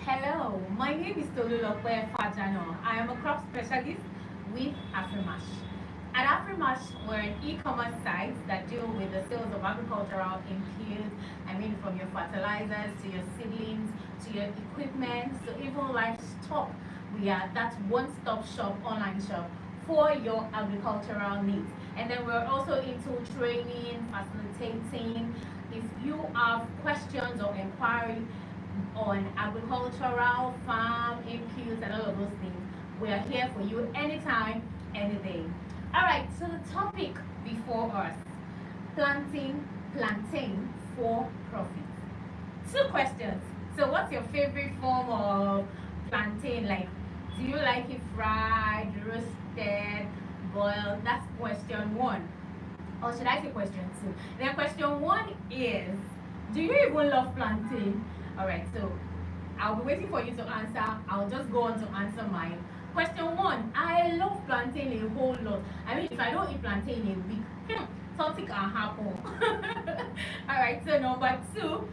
Hello, my name is Tolulope Fajano. I am a crop specialist with Afrimash. At Afrimash, we're an e-commerce site that deal with the sales of agricultural inputs. I mean, from your fertilizers to your seedlings to your equipment, so even livestock. We are that one-stop shop, online shop for your agricultural needs. And then we're also into training, facilitating. If you have questions or inquiry on agricultural, farm, inputs, and all of those things, we are here for you anytime, any day. All right, so the topic before us, planting plantain for profit. Two questions. So what's your favorite form of plantain? Like, do you like it fried, roasted, boiled? That's question one. Or should I say question two? Then question one is, do you even love plantain? All right, so I'll be waiting for you to answer. I'll just go on to answer mine. Question one, I love plantain a whole lot. I mean, if I don't eat plantain in a week, something can happen. All right, so number two,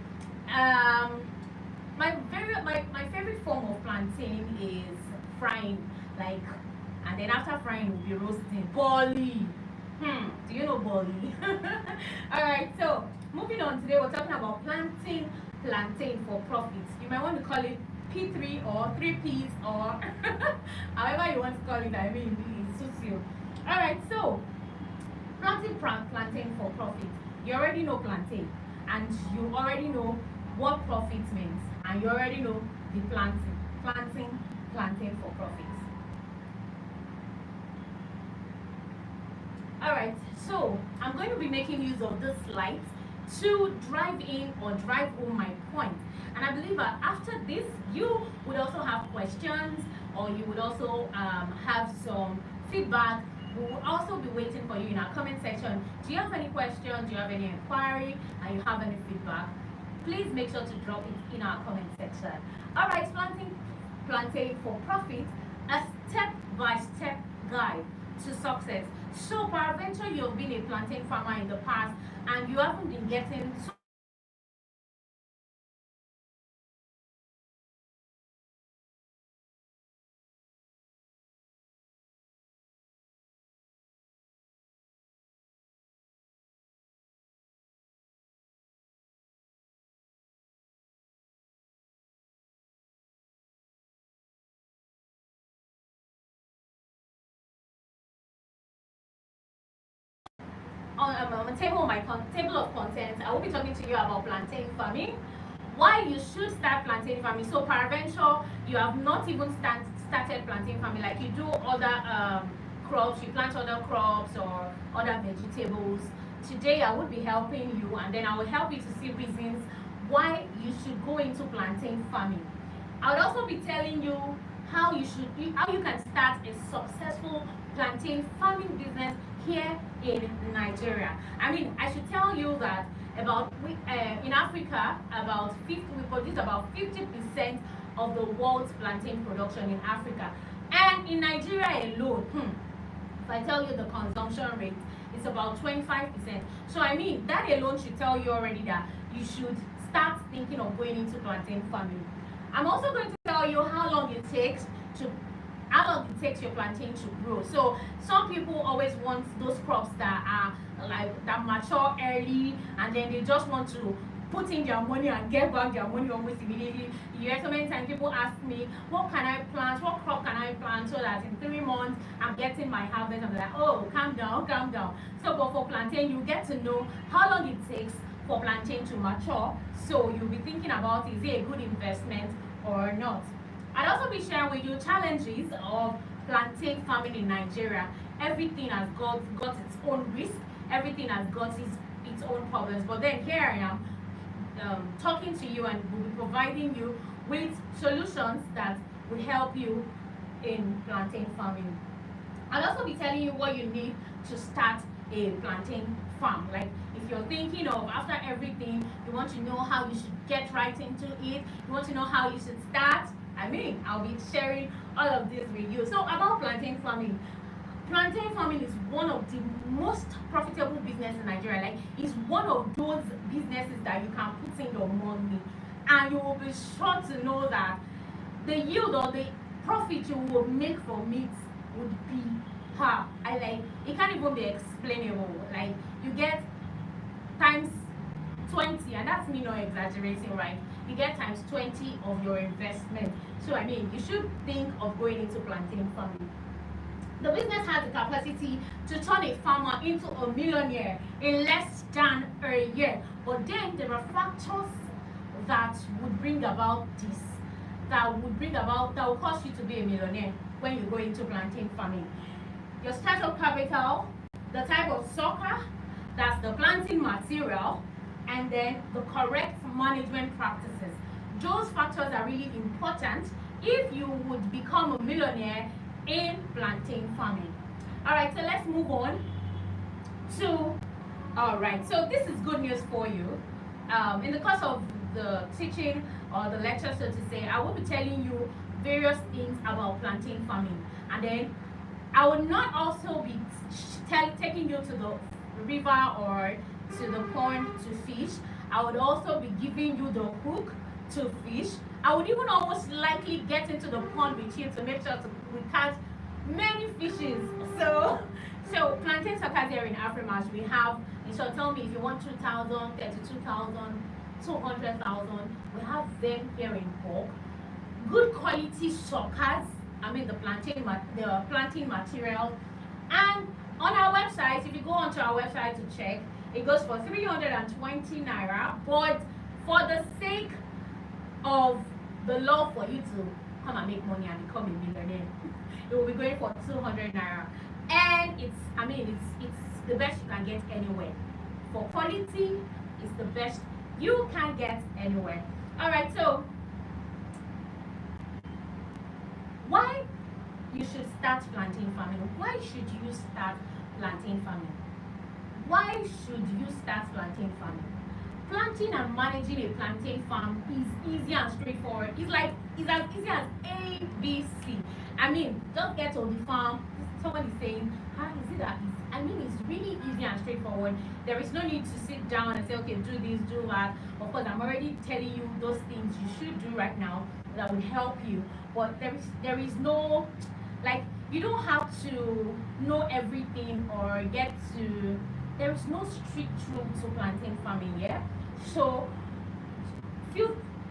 my favorite form of plantain is frying, like, and then after frying will be roasting. Bolly. Do you know bolly? All right, so moving on. Today we're talking about planting plantain for profits. You might want to call it P3 or 3Ps or however you want to call it. I mean, it suits you. All right, so planting plantain for profit. You already know plantain, and you already know what profit means, and you already know the planting plantain for profit. Alright, so I'm going to be making use of this slide to drive in or drive home my point. And I believe that after this, you would also have questions, or you would also have some feedback. We will also be waiting for you in our comment section. Do you have any questions? Do you have any inquiry? And you have any feedback? Please make sure to drop it in our comment section. Alright, planting plantain for profit, a step-by-step guide to success. So peradventure you have been a plantain farmer in the past and you haven't been getting so on a table of contents. I will be talking to you about plantain farming, why you should start plantain farming. So peradventure you have not even started plantain farming, like you do other crops, you plant other crops or other vegetables. Today I will be helping you, and then I will help you to see reasons why you should go into plantain farming. I will also be telling you how you can start a successful plantain farming business here in Nigeria. I mean, I should tell you that in Africa, we produce about 50% of the world's plantain production in Africa, and in Nigeria alone, if I tell you the consumption rate, it's about 25%. So I mean, that alone should tell you already that you should start thinking of going into plantain farming. I'm also going to tell you how long it takes your plantain to grow. So some people always want those crops that are that mature early, and then they just want to put in their money and get back their money almost immediately. You hear so many times people ask me, what can I plant? What crop can I plant so that in 3 months I'm getting my harvest? I'm like, oh, calm down, calm down. So but for plantain, you get to know how long it takes for plantain to mature. So you'll be thinking about, is it a good investment or not? I'd also be sharing with you challenges of plantain farming in Nigeria. Everything has got its own risk. Everything has got its own problems. But then here I am talking to you, and will be providing you with solutions that will help you in plantain farming. I'll also be telling you what you need to start a plantain farm. Like, if you're thinking of, after everything, you want to know how you should get right into it, you want to know how you should start, I mean, I'll be sharing all of this with you. So about plantain farming. Plantain farming is one of the most profitable businesses in Nigeria. Like, it's one of those businesses that you can put in your money, and you will be sure to know that the yield or the profit you will make from it would be I like it can't even be explainable. Like you get times 20, and that's me not exaggerating, right? You get times 20 of your investment. So I mean, you should think of going into plantain farming. The business has the capacity to turn a farmer into a millionaire in less than a year. But then there are factors that would bring about this, that will cause you to be a millionaire when you go into plantain farming. Your startup capital, the type of sucker, that's the planting material, and then the correct management practices. Those factors are really important if you would become a millionaire in plantain farming. Alright, so let's move on to, alright, so this is good news for you. In the course of the teaching or the lecture, so to say, I will be telling you various things about plantain farming, and then I will not also be taking you to the river or to the pond to fish. I would also be giving you the hook to fish. I would even almost likely get into the pond with you to make sure we catch many fishes. So plantain suckers here in Afrimash, we have, so tell me if you want 2,000, 32,000, 200,000, we have them here in bulk. Good quality suckers, I mean the plantain materials. And on our website, if you go onto our website to check, it goes for 320 naira, but for the sake of the love for you to come and make money and become a millionaire, it will be going for 200 naira. And it's the best you can get anywhere. For quality, it's the best you can get anywhere. Alright, so why you should start plantain farming? Why should you start plantain farming? Why should you start plantain farming? Planting and managing a plantain farm is easy and straightforward. It's as easy as ABC. I mean, just get on the farm. Someone is saying, how is it that easy? I mean, it's really easy and straightforward. There is no need to sit down and say, okay, do this, do that. Of course, I'm already telling you those things you should do right now that will help you. But there is no, like, you don't have to know everything or there is no strict rule to plantain farming, yeah? So,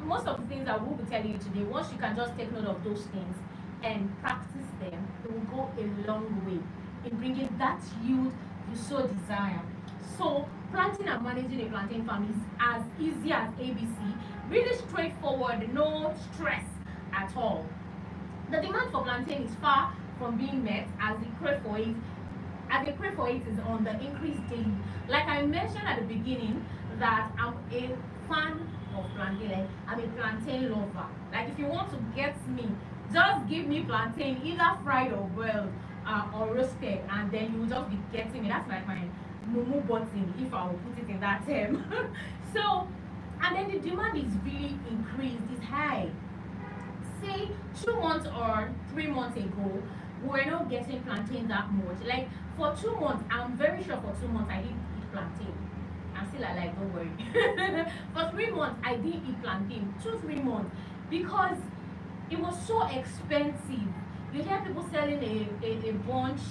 most of the things I will be telling you today, once you can just take note of those things and practice them, it will go a long way in bringing that yield you so desire. So, planting and managing a plantain farm is as easy as ABC, really straightforward, no stress at all. The demand for plantain is far from being met as the crave for it is on the increase daily. Like I mentioned at the beginning, that I'm a fan of plantain. Like, I'm a plantain lover. Like if you want to get me, just give me plantain, either fried or boiled or roasted, and then you will just be getting me. That's like my mumu button, if I will put it in that term. So, and then the demand is really increased, it's high. Say 2 months or 3 months ago, we were not getting plantain that much. Like for 2 months, I'm very sure for 2 months I didn't eat plantain. I'm still alive, don't worry. For 3 months, I didn't eat plantain. 2-3 months, because it was so expensive. You hear people selling a bunch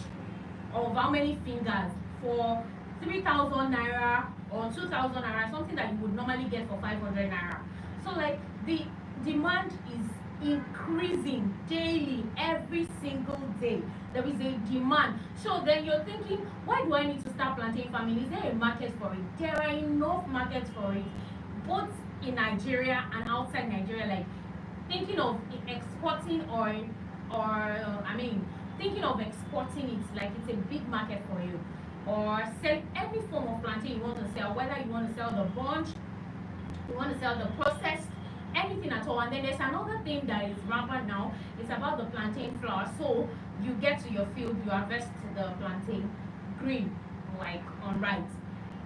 of how many fingers for 3,000 naira or 2,000 naira, something that you would normally get for 500 naira. So like the demand is increasing daily, every single day. There is a demand. So then you're thinking, why do I need to start plantain farming? Is there a market for it? There are enough markets for it, both in Nigeria and outside Nigeria. Like thinking of exporting thinking of exporting it, like it's a big market for you. Or sell any form of plantain you want to sell, whether you want to sell the bunch, you want to sell the processed, anything at all. And then there's another thing that is rampant now. It's about the plantain flour. So you get to your field, you harvest the plantain green, like on ripe,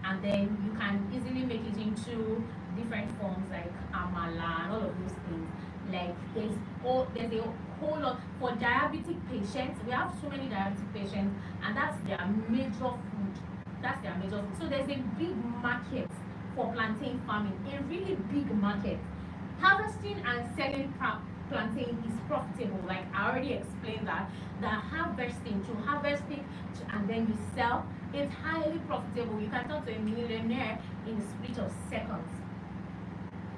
and then you can easily make it into different forms like amala and all of those things. Like there's a whole lot for diabetic patients. We have so many diabetic patients, and that's their major food. That's their major food. So there's a big market for plantain farming, a really big market. Harvesting and selling plantain is profitable. Like I already explained that. The harvesting, to harvest it and then you sell, it's highly profitable. You can turn to a millionaire in the split of seconds.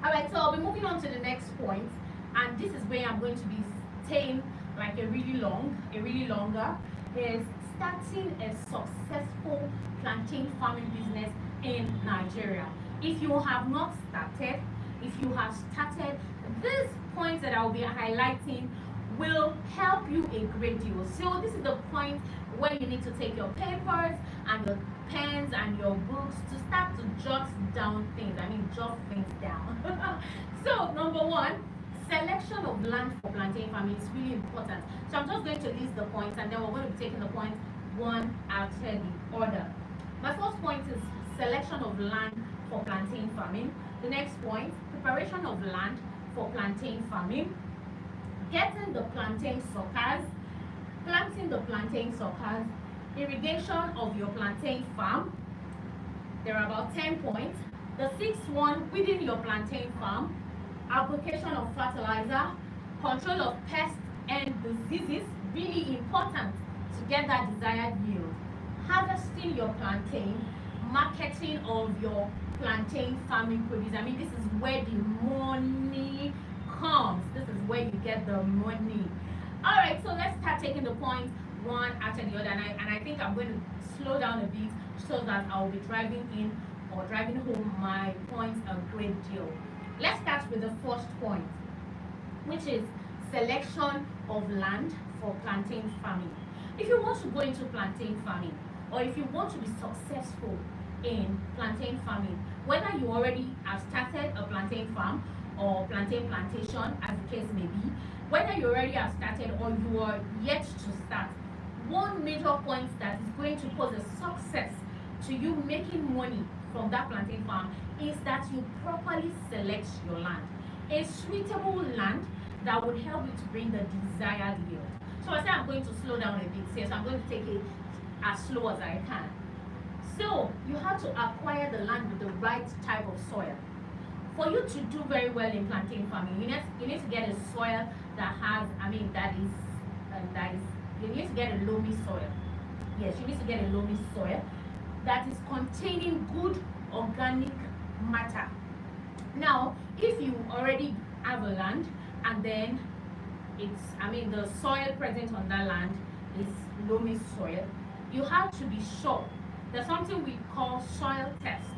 Alright, so I'll be moving on to the next point, and this is where I'm going to be staying like a really longer, is starting a successful plantain farming business in Nigeria. If you have not started, if you have started, these points that I will be highlighting will help you a great deal. So this is the point where you need to take your papers and your pens and your books to start to jot down things. Jot things down. So number one, selection of land for plantain farming is really important. So I'm just going to list the points, and then we're going to be taking the points one after the other. My first point is selection of land for plantain farming. The next point, preparation of land for plantain farming. Getting the plantain suckers, planting the plantain suckers, irrigation of your plantain farm. There are about 10 points. The sixth one, within your plantain farm, application of fertilizer, control of pests and diseases, really important to get that desired yield. Harvesting your plantain, marketing of your plantain farming produce. This is where the money comes. This is where you get the money. All right, so let's start taking the points one after the other, and I think I'm going to slow down a bit so that I'll be driving in or driving home my points a great deal. Let's start with the first point, which is selection of land for plantain farming. If you want to go into plantain farming, or if you want to be successful in plantain farming, whether you already have started a plantain farm or plantain plantation, as the case may be, whether you already have started or you are yet to start, one major point that is going to pose a success to you making money from that plantain farm is that you properly select your land. A suitable land that would help you to bring the desired yield. So I say I'm going to slow down a bit here, so I'm going to take it as slow as I can. So you have to acquire the land with the right type of soil. For you to do very well in plantain farming, you need to get a soil that has, you need to get a loamy soil. Yes, you need to get a loamy soil that is containing good organic matter. Now, if you already have a land and then the soil present on that land is loamy soil, you have to be sure. There's something we call soil test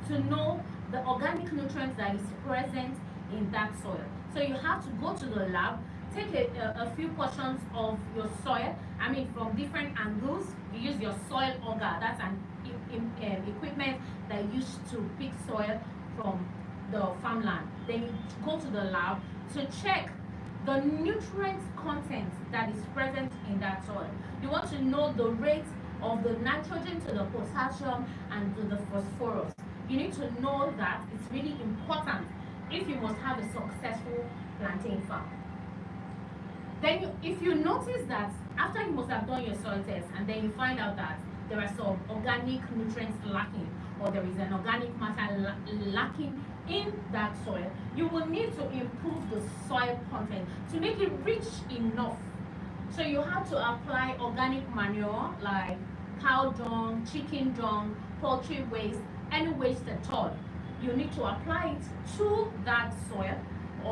to know the organic nutrients that is present in that soil. So you have to go to the lab, take a few portions of your soil, from different angles. You use your soil auger, that's an equipment that you use to pick soil from the farmland. Then you go to the lab to check the nutrient content that is present in that soil. You want to know the rate of the nitrogen to the potassium and to the phosphorus. You need to know that. It's really important if you must have a successful plantain farm. Then if you notice that after you must have done your soil test and then you find out that there are some organic nutrients lacking, or there is an organic matter lacking in that soil, you will need to improve the soil content to make it rich enough. So you have to apply organic manure like cow dung, chicken dung, poultry waste, any waste at all. You need to apply it to that soil,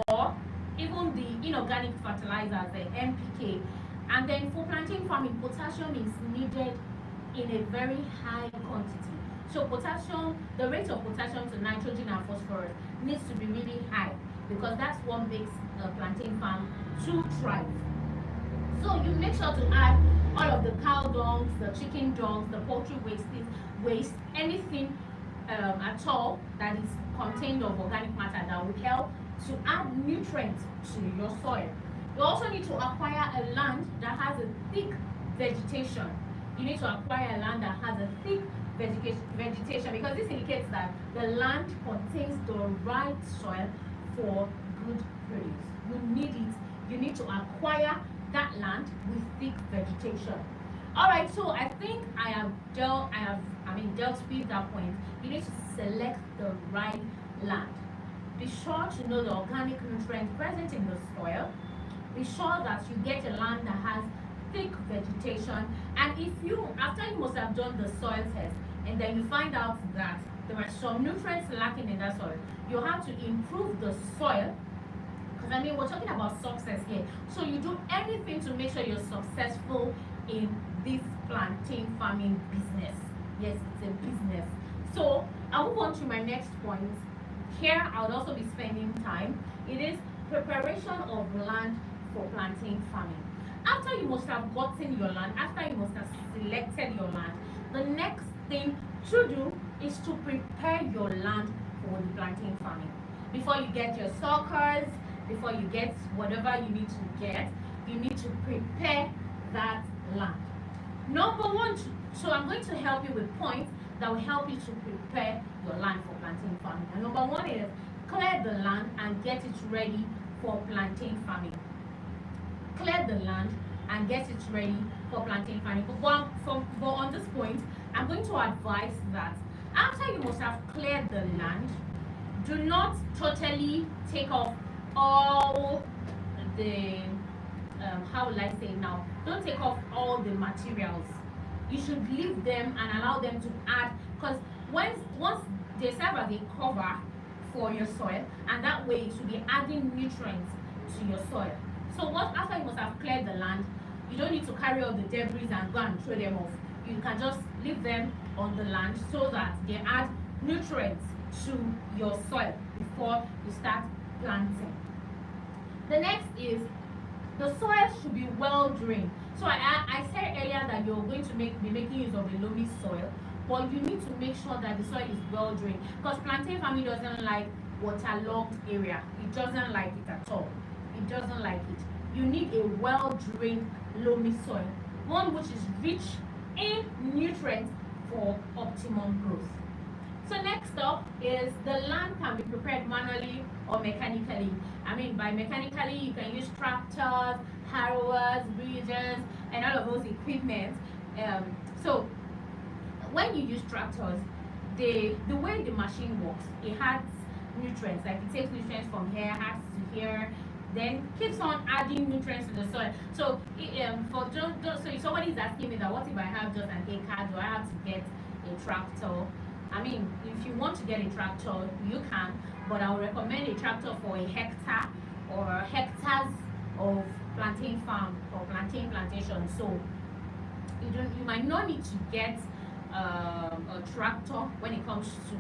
or even the inorganic fertilizers, the NPK. And then for plantain farming, potassium is needed in a very high quantity. So potassium, the rate of potassium to nitrogen and phosphorus needs to be really high, because that's what makes a plantain farm to thrive. So you make sure to add all of the cow dungs, the chicken dungs, the poultry waste, anything at all that is contained of organic matter that would help to add nutrients to your soil. You also need to acquire a land that has a thick vegetation. You need to acquire a land that has a thick vegetation, because this indicates that the land contains the right soil for good produce. You need it. You need to acquire that land with thick vegetation. All right, so I think I have dealt with that point. You need to select the right land. Be sure to know the organic nutrients present in the soil. be sure that you get a land that has thick vegetation. And if you, after you must have done the soil test, and then you find out that there are some nutrients lacking in that soil, you have to improve the soil. Because I mean, we're talking about success here. So you do anything to make sure you're successful in this plantain farming business. Yes, it's a business. So I'll move on to my next point. Here, I would also be spending time. It is preparation of land for plantain farming. After you must have gotten your land, after you must have selected your land, the next thing to do is to prepare your land for the plantain farming. Before you get your suckers, before you get whatever you need to get, you need to prepare that land. Number one, so I'm going to help you with points that will help you to prepare your land for plantain farming. And number one is clear the land and get it ready for plantain farming. Clear the land and get it ready for plantain farming. But on this point, I'm going to advise that after you must have cleared the land, do not totally take off all the how will I say now? Don't take off all the materials. You should leave them and allow them to add, because once they serve as a cover for your soil, and that way it should be adding nutrients to your soil. So after you must have cleared the land, you don't need to carry all the debris and go and throw them off. You can just leave them on the land so that they add nutrients to your soil before you start planting. The next is the soil should be well drained. So I said earlier that you're going to be making use of a loamy soil, but you need to make sure that the soil is well drained, because plantain farming doesn't like waterlogged area. It doesn't like it at all. It doesn't like it. You need a well drained loamy soil, one which is rich in nutrients for optimum growth. So next up is the land can be prepared manually or mechanically. I mean, by mechanically, you can use tractors, harrowers, bridges, and all of those equipment. So when you use tractors, the way the machine works, it adds nutrients. Like it takes nutrients from here, adds to here, then keeps on adding nutrients to the soil. So so if somebody is asking me that, what if I have just an acre, do I have to get a tractor? I mean, if you want to get a tractor, you can, but I would recommend a tractor for a hectare or hectares of plantain farm or plantain plantation. So you might not need to get a tractor when it comes to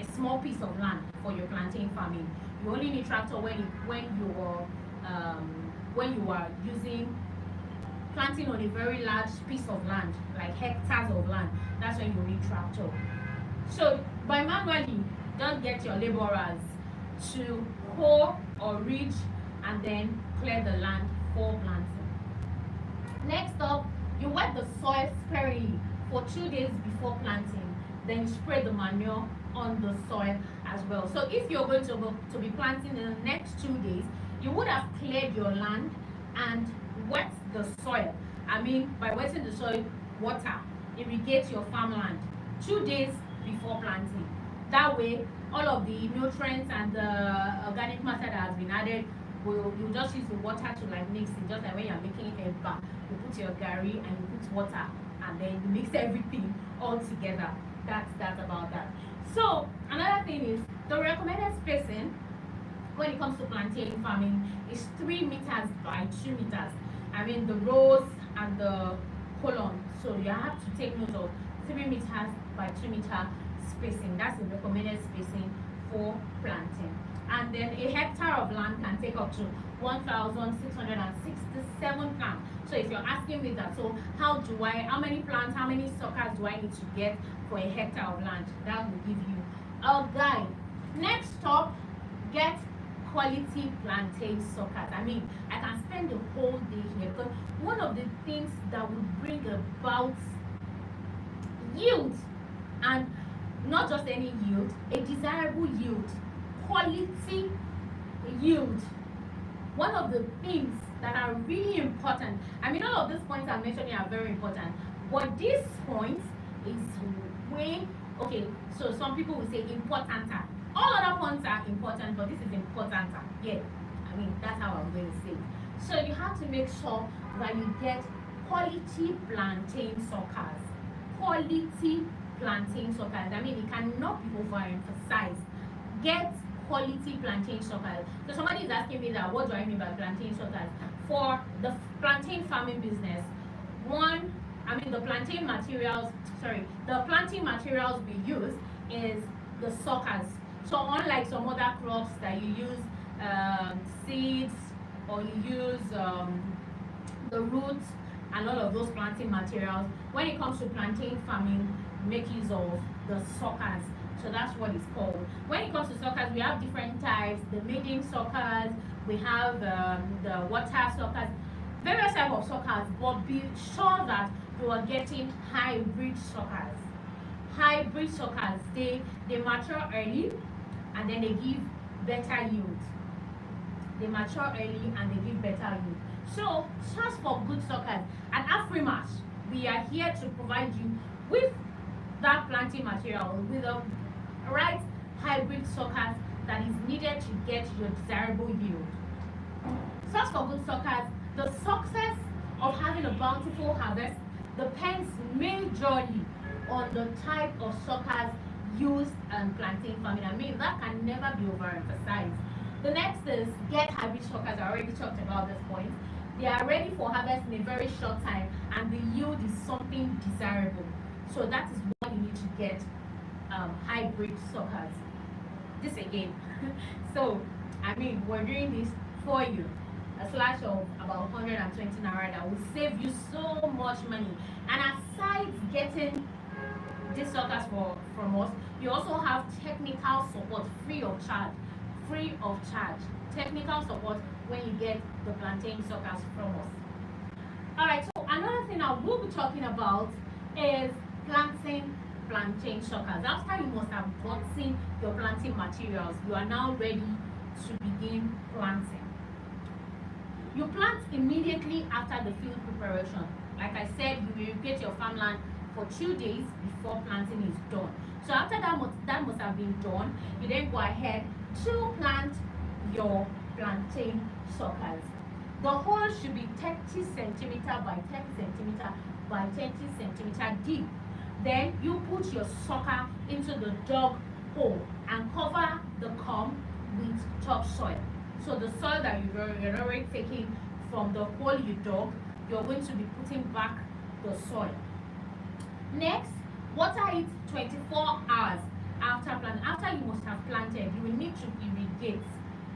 a small piece of land for your plantain farming. You only need tractor when you are using planting on a very large piece of land, like hectares of land. That's when you need tractor. So by manually, just get your laborers to hoe or ridge and then clear the land for planting. Next up, you wet the soil sparingly for 2 days before planting. Then you spray the manure on the soil as well. So if you're going to be planting in the next 2 days, you would have cleared your land and wet the soil. I mean, by wetting the soil, water, irrigate your farmland 2 days before planting. That way, all of the nutrients and the organic matter that has been added, you just use the water to like mix it, just like when you're making eba. You put your gari and you put water, and then you mix everything all together. That's about that. So another thing is the recommended spacing when it comes to plantain farming is 3 meters by 2 meters. I mean the rows and the column. So you have to take note of 3 meters by 2 meter spacing. That's the recommended spacing for planting. And then a hectare of land can take up to 1,667 plants. So if you're asking me that, so how many plants, how many suckers do I need to get for a hectare of land? That will give you a guide. Next up, get quality plantain suckers. I mean, I can spend the whole day here because one of the things that would bring about yield, and not just any yield, a desirable yield, quality yield. One of the things that are really important, I mean all of these points I'm mentioning are very important, but this point is way, okay, so some people will say importanter. All other points are important, but this is importanter. Yeah, I mean that's how I'm going to say it. So you have to make sure that you get quality plantain suckers. Quality plantain suckers. I mean, it cannot be overemphasized. Get quality plantain suckers. So somebody is asking me that, what do I mean by plantain suckers? For the plantain farming business, one, I mean the plantain materials, the planting materials we use is the suckers. So unlike some other crops that you use seeds, or you use the roots and all of those planting materials, when it comes to plantain farming, make use of the suckers. So that's what it's called. When it comes to suckers, we have different types: the maiden suckers, we have the water suckers, various types of suckers. But be sure that you are getting hybrid suckers. Hybrid suckers, they mature early and then they give better yield. They mature early and they give better yield. So search for good suckers. At Afrimash, we are here to provide you with that planting material, with the right hybrid suckers that is needed to get your desirable yield. Search for good suckers. The success of having a bountiful harvest depends majorly on the type of suckers used in plantain farming. I mean, that can never be overemphasized. The next is get hybrid suckers. I already talked about this point. They are ready for harvest in a very short time, and the yield is something desirable. So that is why you need to get hybrid suckers. This again. So, I mean, we're doing this for you. A slash of about 120 naira that will save you so much money. And aside getting these suckers from us, you also have technical support free of charge. Free of charge. Technical support when you get the plantain suckers from us. Alright, so another thing I will be talking about is planting plantain suckers. After you must have gotten your planting materials, you are now ready to begin planting. You plant immediately after the field preparation. Like I said, you irrigate your farmland for 2 days before planting is done. So after that must have been done, you then go ahead to plant your plantain suckers. The hole should be 30 centimeter by 30 centimeter by 20 centimeter deep. Then you put your sucker into the dug hole and cover the comb with topsoil. So the soil that you're already taking from the hole you dug, you're going to be putting back the soil. Next, water it 24 hours after planting. After you must have planted, you will need to irrigate.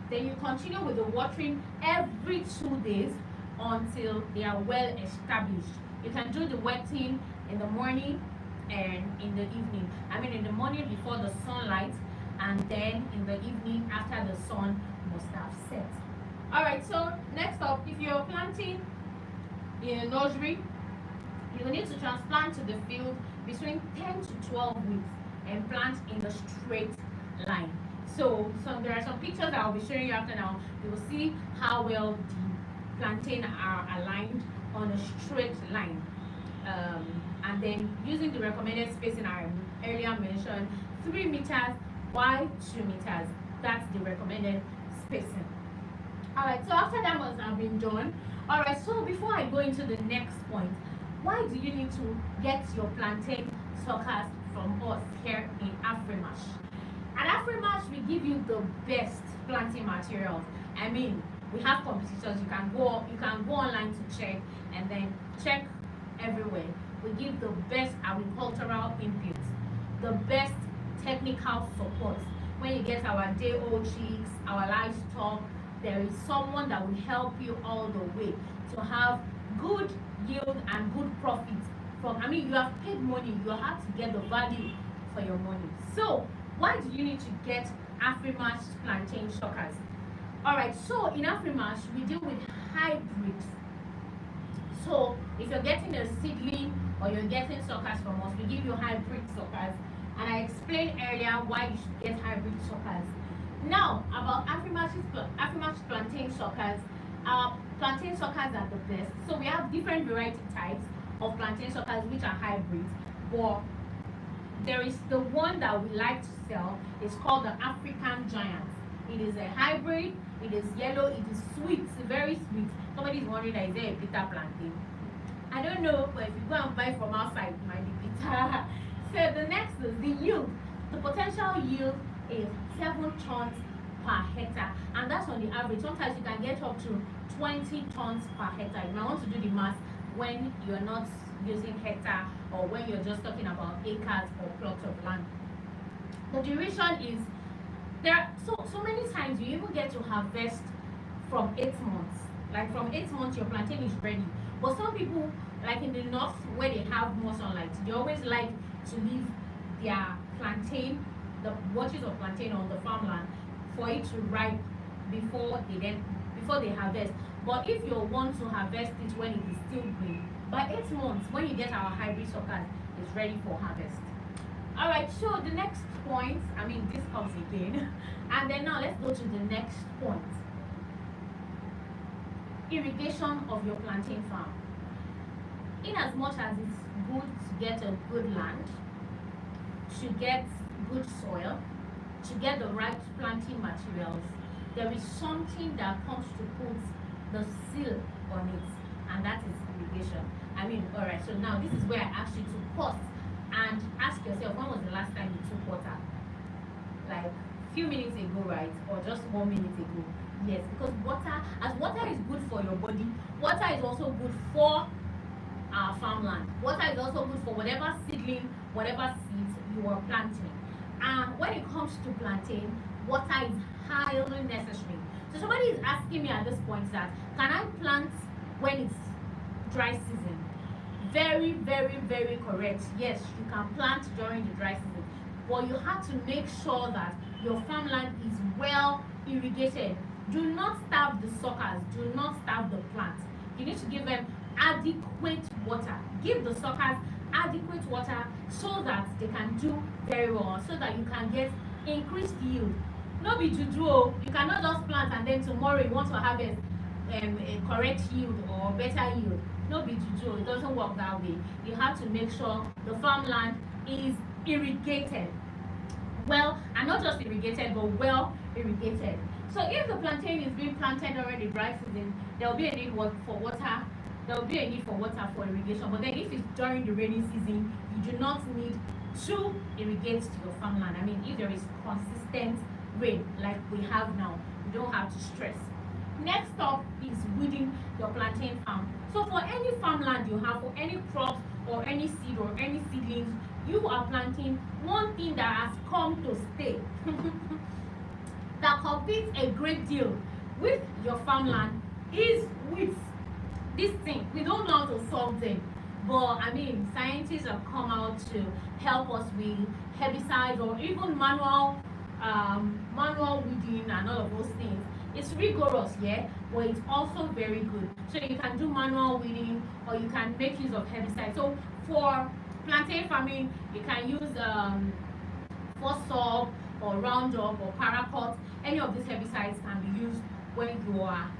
Then you continue with the watering every 2 days until they are well established. You can do the wetting in the morning and in the evening. I mean, in the morning before the sunlight, and then in the evening after the sun must have set. Alright, so next up, if you're planting in a nursery, you need to transplant to the field between 10 to 12 weeks and plant in the straight line. So there are some pictures that I'll be showing you after now. You will see how well the plantain are aligned on a straight line. And then using the recommended spacing I earlier mentioned, 3 meters by 2 meters. That's the recommended spacing. Alright, so after that must have been done. Alright, so before I go into the next point, why do you need to get your plantain suckers from us here in Afrimash? At Afrimash, we give you the best planting materials. I mean, we have competitors. You can go online to check, and then check everywhere. We give the best agricultural inputs, the best technical support. When you get our day-old chicks, our livestock, there is someone that will help you all the way to have good yield and good profit from. I mean, you have paid money, you have to get the value for your money. So why do you need to get Afrimash plantain suckers? Alright, so in Afrimash, we deal with hybrids. So if you're getting a seedling or you're getting suckers from us, we give you hybrid suckers. And I explained earlier why you should get hybrid suckers. Now, about Afrimash plantain suckers. Our plantain suckers are the best. So we have different variety types of plantain suckers which are hybrids. But there is the one that we like to sell. It's called the African Giant. It is a hybrid. It is yellow. It is sweet, very sweet. somebody is wondering that is there a bitter plantain? I don't know, but if you go and buy from outside, it might be bitter. So the next is the yield. The potential yield is 7 tons per hectare, and that's on the average. Sometimes you can get up to 20 tons per hectare. You might want to do the math when you're not using hectare or when you're just talking about acres or plots of land. The duration is there are so many times you even get to harvest from 8 months. Like from 8 months your plantain is ready. But some people, like in the north where they have more sunlight, they always like to leave their plantain, the bunches of plantain on the farmland for it to ripe before they harvest. But if you want to harvest it when it is still green, by 8 months when you get our hybrid suckers, it's ready for harvest. Alright, so the next point, this comes again, and then now let's go to the next point. Irrigation of your plantain farm. In as much as it's good to get a good land, to get good soil, to get the right planting materials, there is something that comes to put the seal on it, and that is irrigation. Alright, so now this is where I asked you to pause and ask yourself, when was the last time you took water? Like few minutes ago, right? Or just 1 minute ago? Yes, because water is good for your body, water is also good for our farmland. Water is also good for whatever seedling, whatever seeds you are planting. And when it comes to plantain, water is highly necessary. So somebody is asking me at this point that, can I plant when it's dry season? Very, very, very correct. Yes, you can plant during the dry season, but you have to make sure that your farmland is well irrigated. Do not starve the suckers, do not starve the plants. You need to give them adequate water. Give the suckers adequate water so that they can do very well, so that you can get increased yield. No be juju, you cannot just plant and then tomorrow you want to harvest a correct yield or better yield. No be juju, it doesn't work that way. You have to make sure the farmland is irrigated well, and not just irrigated but well irrigated. So if the plantain is being planted during the dry season, there will be a need for water. There will be a need for water for irrigation. But then if it's during the rainy season, you do not need to irrigate your farmland. If there is consistent rain like we have now, you don't have to stress. Next up is weeding your plantain farm. So for any farmland you have, for any crops or any seed or any seedlings you are planting, one thing that has come to stay that competes a great deal with your farmland is weeds. This thing, we don't know how to solve them, but scientists have come out to help us with herbicides or even manual weeding and all of those things. It's rigorous, yeah, but it's also very good. So you can do manual weeding or you can make use of herbicides. So for plantain farming, you can use Phosphor or Roundup or Paraquat. Any of these herbicides can be used when you are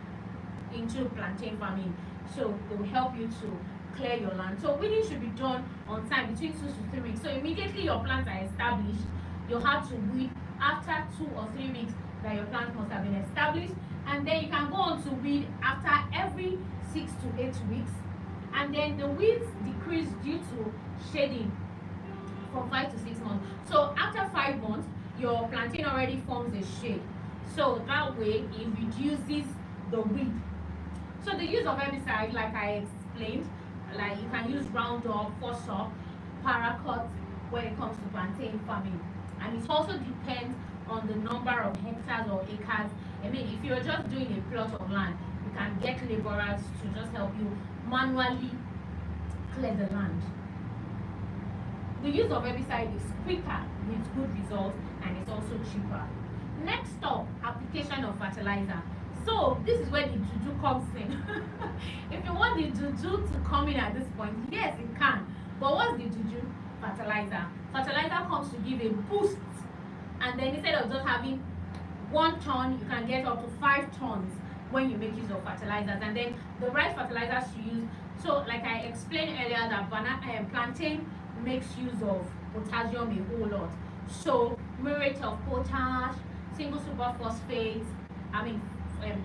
into plantain farming. So they will help you to clear your land. So weeding should be done on time, between 2 to 3 weeks. So immediately your plants are established, you have to weed after 2 or 3 weeks that your plant must have been established, and then you can go on to weed after every 6 to 8 weeks, and then the weeds decrease due to shading from 5 to 6 months. So after 5 months, your plantain already forms a shade. So that way it reduces the weed. So the use of herbicide, like I explained, like you can use Roundup, Phosphor, Paraquat when it comes to plantain farming. And it also depends on the number of hectares or acres. If you're just doing a plot of land, you can get laborers to just help you manually clear the land. The use of herbicide is quicker with good results, and it's also cheaper. Next up, application of fertilizer. So this is where the juju comes in. If you want the juju to come in at this point, yes, it can. But what's the juju? Fertilizer. Fertilizer comes to give a boost, and then instead of just having 1 ton, you can get up to 5 tons when you make use of fertilizers. And then the right fertilizers to use. So like I explained earlier, that plantain makes use of potassium a whole lot. So muriate of potash, single super phosphate,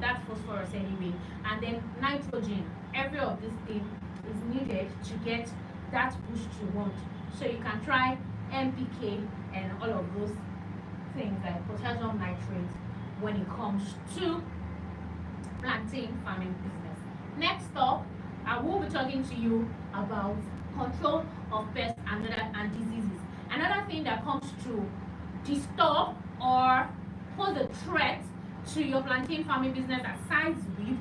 that phosphorus anyway, and then nitrogen. Every of these things is needed to get that boost you want. So you can try NPK and all of those things like potassium nitrate when it comes to plantain farming business. Next up, I will be talking to you about control of pests and diseases. Another thing that comes to disturb or pose a threat to your plantain farming business aside with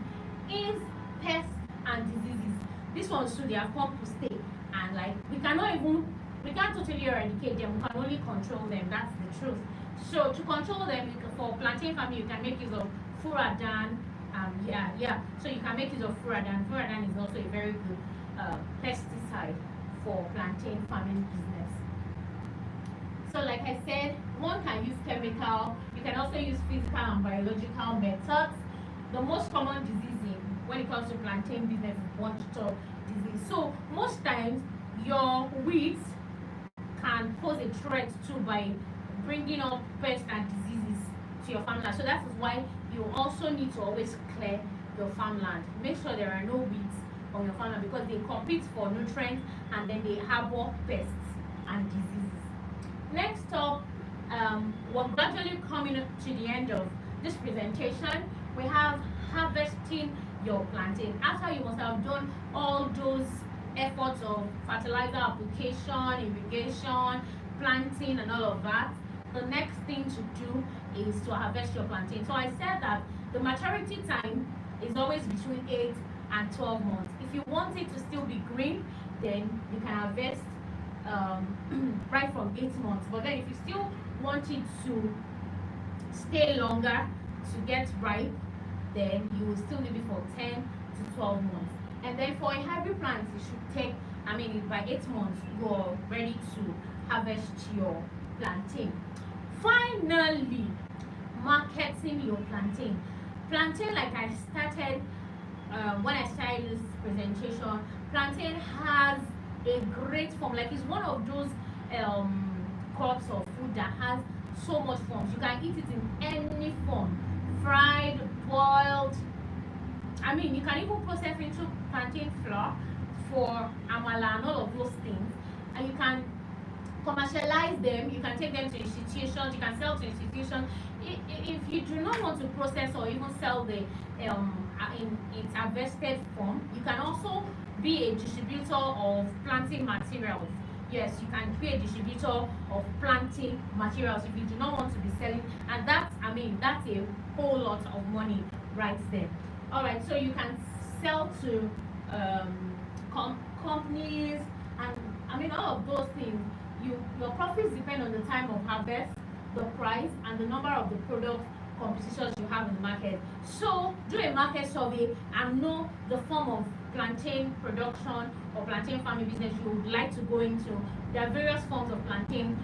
is pests and diseases. This ones too, they have come to stay, and like we can't totally eradicate them, we can only control them. That's the truth. So to control them, for plantain farming, you can make use of furadan. So you can make use of furadan. Furadan is also a very good pesticide for plantain farming business. So like I said, one can use chemical, you can also use physical and biological methods. The most common disease when it comes to plantain business is bunch-top disease. So most times your weeds can pose a threat too by bringing up pests and diseases to your farmland. So that is why you also need to always clear your farmland. Make sure there are no weeds on your farmland because they compete for nutrients and then they harbor pests and diseases. Next up, we're gradually coming to the end of this presentation. We have harvesting your plantain. After you must have done all those efforts of fertilizer application, irrigation, planting and all of that, the next thing to do is to harvest your plantain. So I said that the maturity time is always between 8 and 12 months. If you want it to still be green, then you can harvest right from 8 months. But then if you still want it to stay longer to get ripe, then you will still leave it for 10 to 12 months. And then for a hybrid plant, it should take, by 8 months, you're ready to harvest your plantain. Finally, marketing your plantain. Plantain, like I started when I started this presentation, plantain has a great form. Like it's one of those crops of food that has so much forms. You can eat it in any form, fried, boiled. You can even process into plantain flour for amala and all of those things, and you can commercialize them. You can take them to institutions, you can sell to institutions. If you do not want to process or even sell the in its harvested form, you can also be a distributor of planting materials. Yes, you can be a distributor of planting materials if you do not want to be selling, and that's a whole lot of money right there. All right, so you can sell to companies and all of those things. Your profits depend on the time of harvest, the price, and the number of the product compositions you have in the market. So do a market survey and know the form of plantain production or plantain farming business you would like to go into. There are various forms of plantain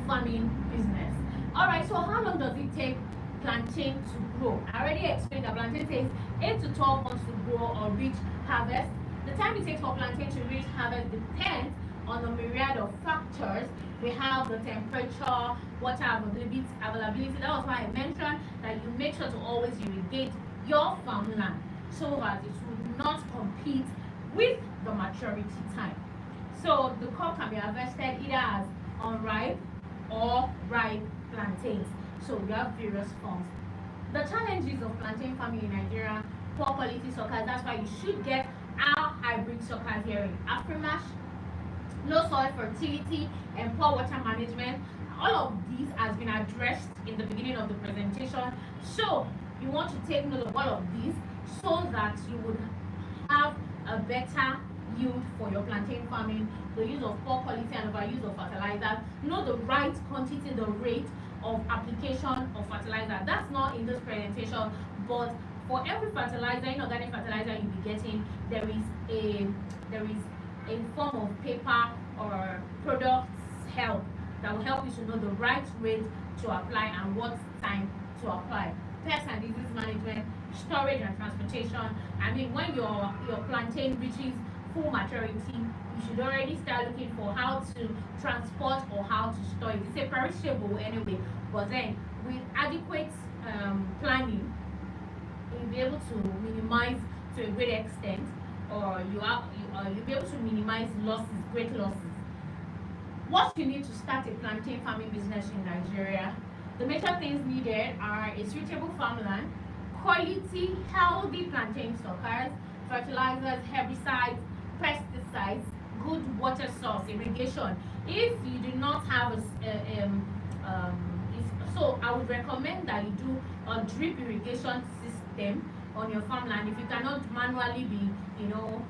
farming business. Alright, so how long does it take plantain to grow? I already explained that plantain takes 8 to 12 months to grow or reach harvest. The time it takes for plantain to reach harvest depends on a myriad of factors. We have the temperature, water availability. That was why I mentioned that you make sure to always irrigate your farmland so that it will not compete with the maturity time. So the crop can be harvested either as unripe or ripe plantains. So we have various forms. The challenges of plantain farming in Nigeria: poor quality suckers. That's why you should get our hybrid suckers here in Afrimash. Low soil fertility and poor water management. All of these has been addressed in the beginning of the presentation. So you want to take note of all of these so that you would have a better yield for your plantain farming. The use of poor quality and overuse of fertilizer. Know the right quantity, the rate of application of fertilizer. That's not in this presentation, but for every fertilizer, inorganic fertilizer you'll be getting, there is a form of paper or products help that will help you to know the right rate to apply and what time to apply. Pest and disease management, storage and transportation. When your plantain reaches full maturity, you should already start looking for how to transport or how to store it. It's a perishable anyway, but then with adequate planning, you'll be able to minimize to a great extent, or you'll be able to minimize losses, great losses. What you need to start a plantain farming business in Nigeria, the major things needed are a suitable farmland, quality, healthy plantain suckers, fertilizers, herbicides, pesticides, good water source, irrigation. If you do not have so I would recommend that you do a drip irrigation system on your farmland. If you cannot manually be,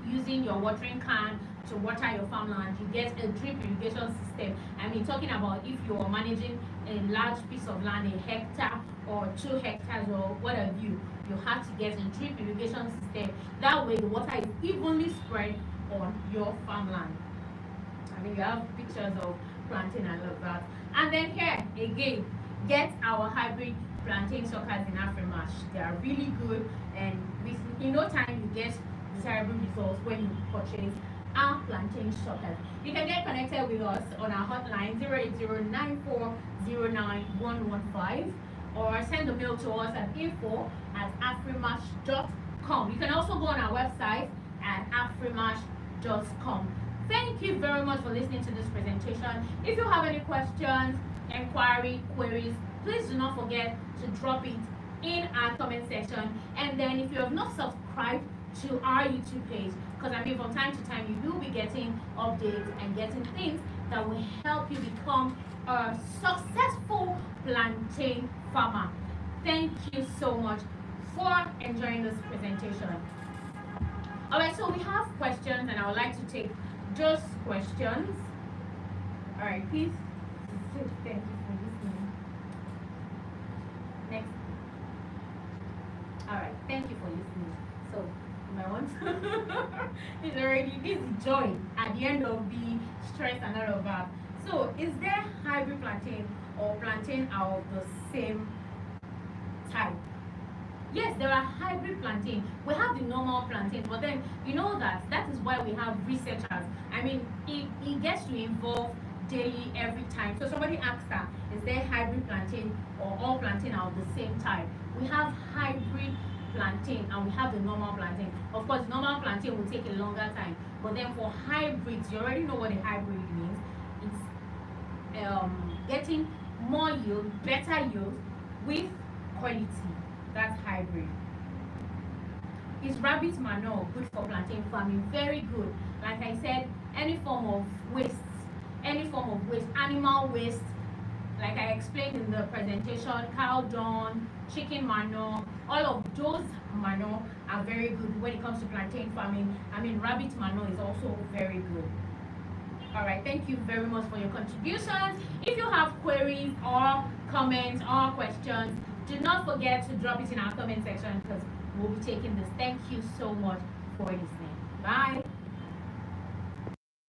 using your watering can to water your farmland, you get a drip irrigation system. I mean, talking about if you are managing a large piece of land, a hectare or 2 hectares or what have you, you have to get a drip irrigation system. That way the water is evenly spread on your farmland. I mean, you have pictures of plantain and all of that. And then here again, get our hybrid plantain suckers in Afrimash. They are really good, and in no time you get desirable results when you purchase our plantain suckers. You can get connected with us on our hotline 08094091115, or send a mail to us at info@afrimash.com. You can also go on our website at afrimash.com. Thank you very much for listening to this presentation. If you have any questions, inquiry, queries, please do not forget to drop it in our comment section. And then if you have not subscribed to our YouTube page, because I mean from time to time you will be getting updates and getting things that will help you become a successful plantain farmer. Thank you so much for enjoying this presentation. Alright, so we have questions, and I would like to take those questions. Alright, please. Thank you for listening. Next. Alright, thank you for listening. So, my one is already, this is joy at the end of the stress and all of that. So, is there hybrid plantain or plantain of the same type? Yes, there are hybrid plantain. We have the normal plantain, but then you know that is why we have researchers. I mean, it gets to involve daily every time. So somebody asks her, is there hybrid plantain or all plantain are of the same type? We have hybrid plantain and we have the normal plantain. Of course, normal plantain will take a longer time, but then for hybrids, you already know what a hybrid means. It's getting more yield, better yield with quality. That's hybrid. Is rabbit manure good for plantain farming? Very good. Like I said, any form of waste, animal waste, like I explained in the presentation, cow dung, chicken manure, all of those manure are very good when it comes to plantain farming. I mean, rabbit manure is also very good. Alright, thank you very much for your contributions. If you have queries or comments or questions, do not forget to drop it in our comment section, because we'll be taking this. Thank you so much for listening. Bye.